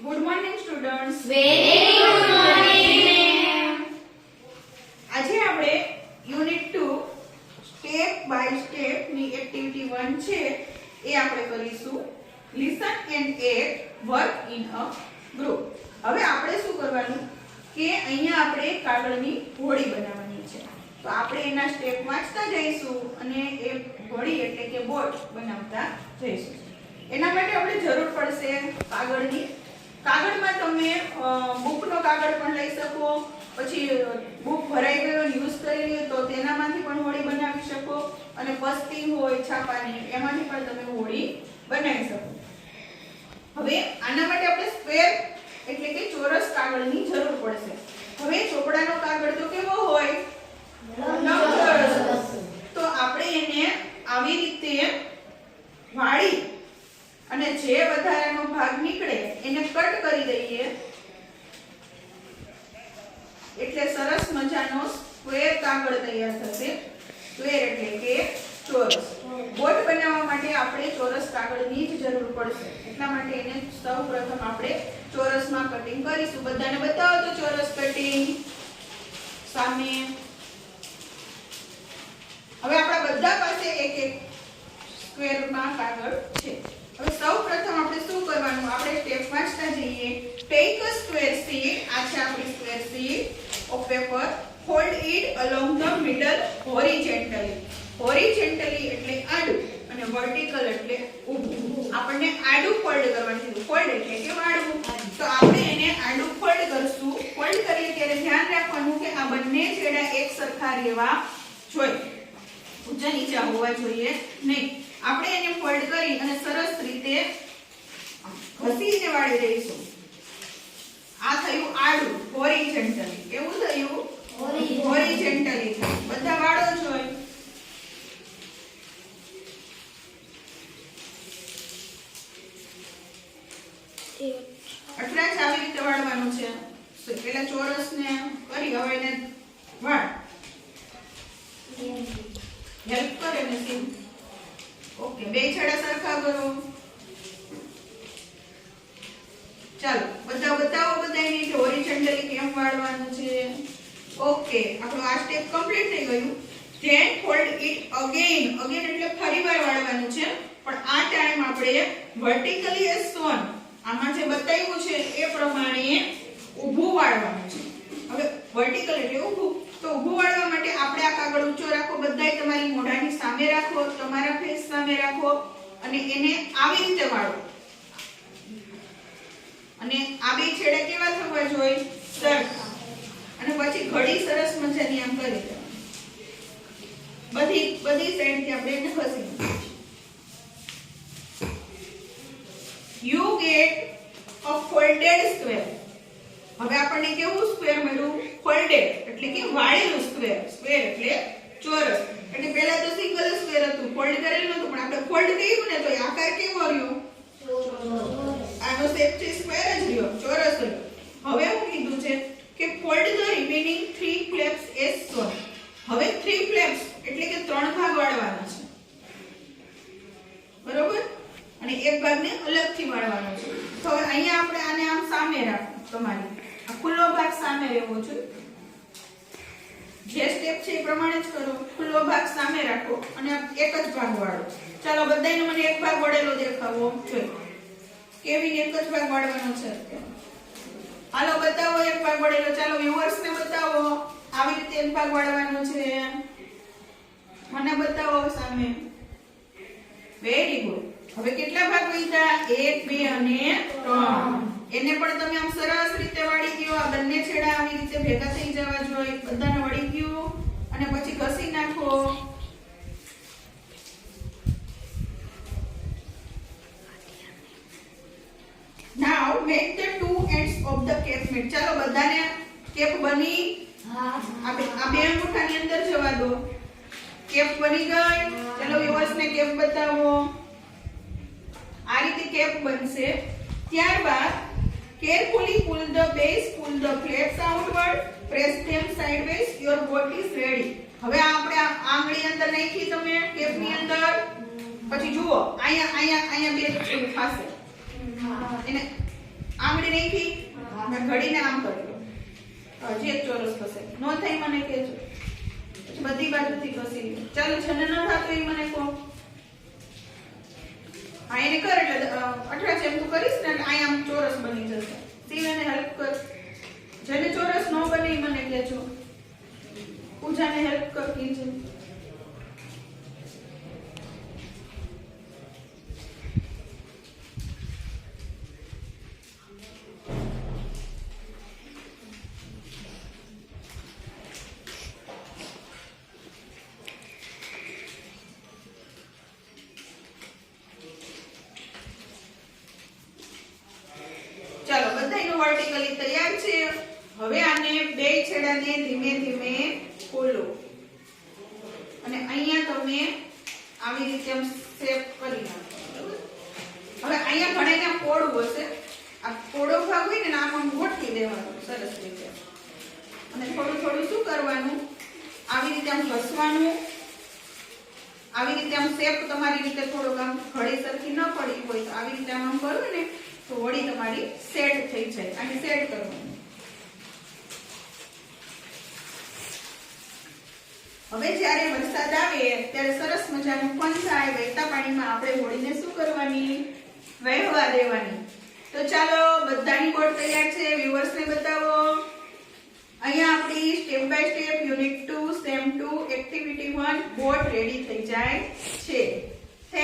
Good morning students. Very good morning. આજે આપણે unit 2 step by step ની activity 1 છે એ આપણે કરીશું. Listen and act work in a group. હવે આપણે શું કરવાનું કે અહીંયા આપણે કાગળની હોડી બનાવવાની છે. તો આપણે એના સ્ટેપ વાંચતા જઈશું અને એ હોડી એટલે કે બોટ બનાવતા જઈશું. એના માટે આપણે જરૂર પડશે કાગળની. કાગળમાં તમે બુકનો કાગળ પણ લઈ શકો, પછી બુક ભરાઈ ગયો યુઝ કરી તો તેનામાંથી પણ હોડી બનાવી શકો, અને પસ્તી હોય છાપાની એમાંથી પણ તમે હોડી બનાવી શકો. હવે આના માટે આપણે સ્ક્વેર એટલે કે ચોરસ કાગળની જરૂર પડશે. હવે ચોપડાનો કાગળ તો કેવો હોય? લંબચોરસ. તો આપણે એને આવી રીતે વાળી અને જે વધારાનો ભાગ નીકળે એને કટ કરી દઈએ એટલે સરસ મજાનો સ્ક્વેર કાગળ તૈયાર થશે. સ્ક્વેર એટલે કે ચોરસ. બોટ બનાવવા માટે આપણે ચોરસ કાગળની જ જરૂર પડશે. એટલા માટે એને સૌપ્રથમ આપણે ચોરસમાં કટિંગ કરીશું. બધાને બતાવો તો ચોરસ કટિંગ સામે. હવે આપણા બધા પાસે એક એક સ્ક્વેરમાં કાગળ છે. હવે સૌપ્રથમ આપણે શું કરવાનું? આપણે સ્ટેપ વાંચતા જઈએ. Take a square sheet. આ છે આપણી square sheet of paper. Fold it along the middle horizontally. Horizontally એટલે આડું અને વર્ટિકલ એટલે ઊભું. આપણને આડું ફોલ્ડ કરવાનું છે. ફોલ્ડ એટલે કે વાળવું. તો આપણે એને આડું ફોલ્ડ કરશું. ફોલ્ડ કરીએ ત્યારે ધ્યાન રાખવાનું કે આ બંને છેડા એક સરખા રહેવા જોઈએ. ઊંચા નીચા હોવા જોઈએ નહીં. આપણે એને ફોલ્ડ કરી અને સરસ રીતે ઘસીને વાળી દઈશું. આ થયું આડું હોરિઝોન્ટલી. કેવું થયું? હોરિઝોન્ટલી થયું. બધા વાળો જોઈએ. અટરાચ આવી રીતે વાળવાનું છે. પેલા ચોરસને કરી હવે એને વાળ. હેલ્પ કરે ને સીમ. ઓકે, બે છેડા સરખા કરો. ચાલો બધા બતાવો બધાને કે હોરિઝોન્ટલી કેમ વાળવાનું છે. ઓકે, આપણો આ સ્ટેપ કમ્પ્લીટ થઈ ગયું. Then fold it again. Again એટલે ફરીવાર વાળવાનું છે, પણ આ ટાઈમ આપણે વર્ટિકલી એઝ શોન આમાં જે બતાવ્યું છે એ પ્રમાણે ઊભું વાળવાનું છે. હવે વર્ટિકલ એટલે ઊભું. તો ઊભું વાળવા માટે આપણે આ કાગળ ઊંચો રાખો. બધાય તમારી મોઢાની સામે રાખો, તમારા ફેસ સામે રાખો અને એને આવી રીતે વાળો. અને આ બે છેડા કેવા થવા જોઈએ? સરખા. અને પછી ઘડી સરસ મજાની આમ કરી દેવાની. બધી સાઈડથી આપણે એને ઘસી. You get a folded square. હવે આપણને કેવું સ્ક્વેર મળ્યું? ફોલ્ડેડ એટલે કે વાળેલું સ્ક્વેર. સ્ક્વેર એટલે ચોરસ. એટલે પહેલા તો સિંગલ સ્ક્વેર હતું, ફોલ્ડ કરેલું નતું, પણ આપણે ફોલ્ડ કર્યું ને તો આકાર કેવો રહ્યો? આનો શેપ છે સ્ક્વેર જ રહ્યો, ચોરસ રહ્યો. હવે હું કીધું છે કે fold the remaining 3 flaps as shown. હવે 3 ફ્લેપ્સ એટલે કે 3 ભાગ વાળવાના છે. બરોબર? અને એક ભાગને અલગથી વાળવાનો છે. તો હવે અહીંયા આપણે આને આમ સામે રાખો. તમારી આ ખુલ્લો ભાગ સામે રહેવો જોઈએ. જે સ્ટેપ છે એ પ્રમાણે જ કરો. ખુલ્લો ભાગ સામે રાખો અને એક જ ભાગ વાળો. ચાલો બધાયને મને એક ભાગ વળેલો દેખાવો જોઈએ. કેવી એક જ ભાગ વાળવાનો છે. હાલો બતાવો એક ભાગ વળેલો. ચાલો વ્યુઅર્સ ને બતાવો. આવી રીતે એક ભાગ વાળવાનો છે. મને બતાવો સામે. Very good. હવે કેટલા ભાગ વધ્યા? 1 2 અને 3. એને પણ તમે આમ સરસ રીતે વાળી દો. આ બંને છેડા આવી રીતે ભેગા થઈ જવા જોઈએ. બધાને વળી ગયું અને પછી ઘસી નાખો. Now make the two ends of the cap meet. ચાલો બધાને કેપ બની. આ બે અંગૂઠાની અંદર જવા દો. કેપ બની ગઈ. ચાલો વ્યુઅર્સને કેપ બતાવો. આ રીતે કેપ બનશે. ત્યારબાદ carefully pull the base, pull the flaps outward, press them sideways. Your boat is ready. હવે આપણે આંગળી અંદર નાખી તમે કેપની અંદર. પછી જુઓ અહીંયા બે થશે. એને આંગળી નાખી હવે ઘડીને આમ કરી લો હજી એક ચોરસ થશે નો થઈ મને કહેજો પછી બધી બાજુથી ઘસી લો ચાલો જેને ન થતું એ મને કહો હા એને કર એટલે 18 જેમ તું કરીશ ને એટલે અહીંયા આમ ચોરસ બની જશે શિવને હેલ્પ કર જેને ચોરસ ન બને એ મને કહેજો પૂજાને હેલ્પ કર કીજે ચાલો બધાયનું વર્ટિકલી તૈયાર છે હવે આને બે છેડાને ધીમે ધીમે ખોલો અને અહીંયા તમે આવી રીતે આમ શેપ કરી નાખો હવે અહીંયા ઘણે ત્યાં પોળું હશે આ પોળો ભાગ હોય ને આમ આમ ગોઠવી દેવાનું સરસ રીતે અને થોડું થોડું શું કરવાનું આવી રીતે આમ ઘસવાનું આવી રીતે આમ શેપ તમારી રીતે થોડોક આમ ઘડી સરખી ન પડી હોય તો આવી રીતે આમ કરો ને તો વળી તમારી સેટ થઈ જાય અને સેટ કરવાનું હવે જ્યારે વરસાદ આવે ત્યારે સરસ મજાનું ફન થાય વહેતા પાણીમાં આપણે હોળીને શું કરવાની વહેવા દેવાની તો ચાલો બધાની બોર્ડ તૈયાર છે વ્યુઅર્સને બતાવો અહીંયા આપણી step by step unit 2 same 2 activity 1 board ready થઈ જાય છે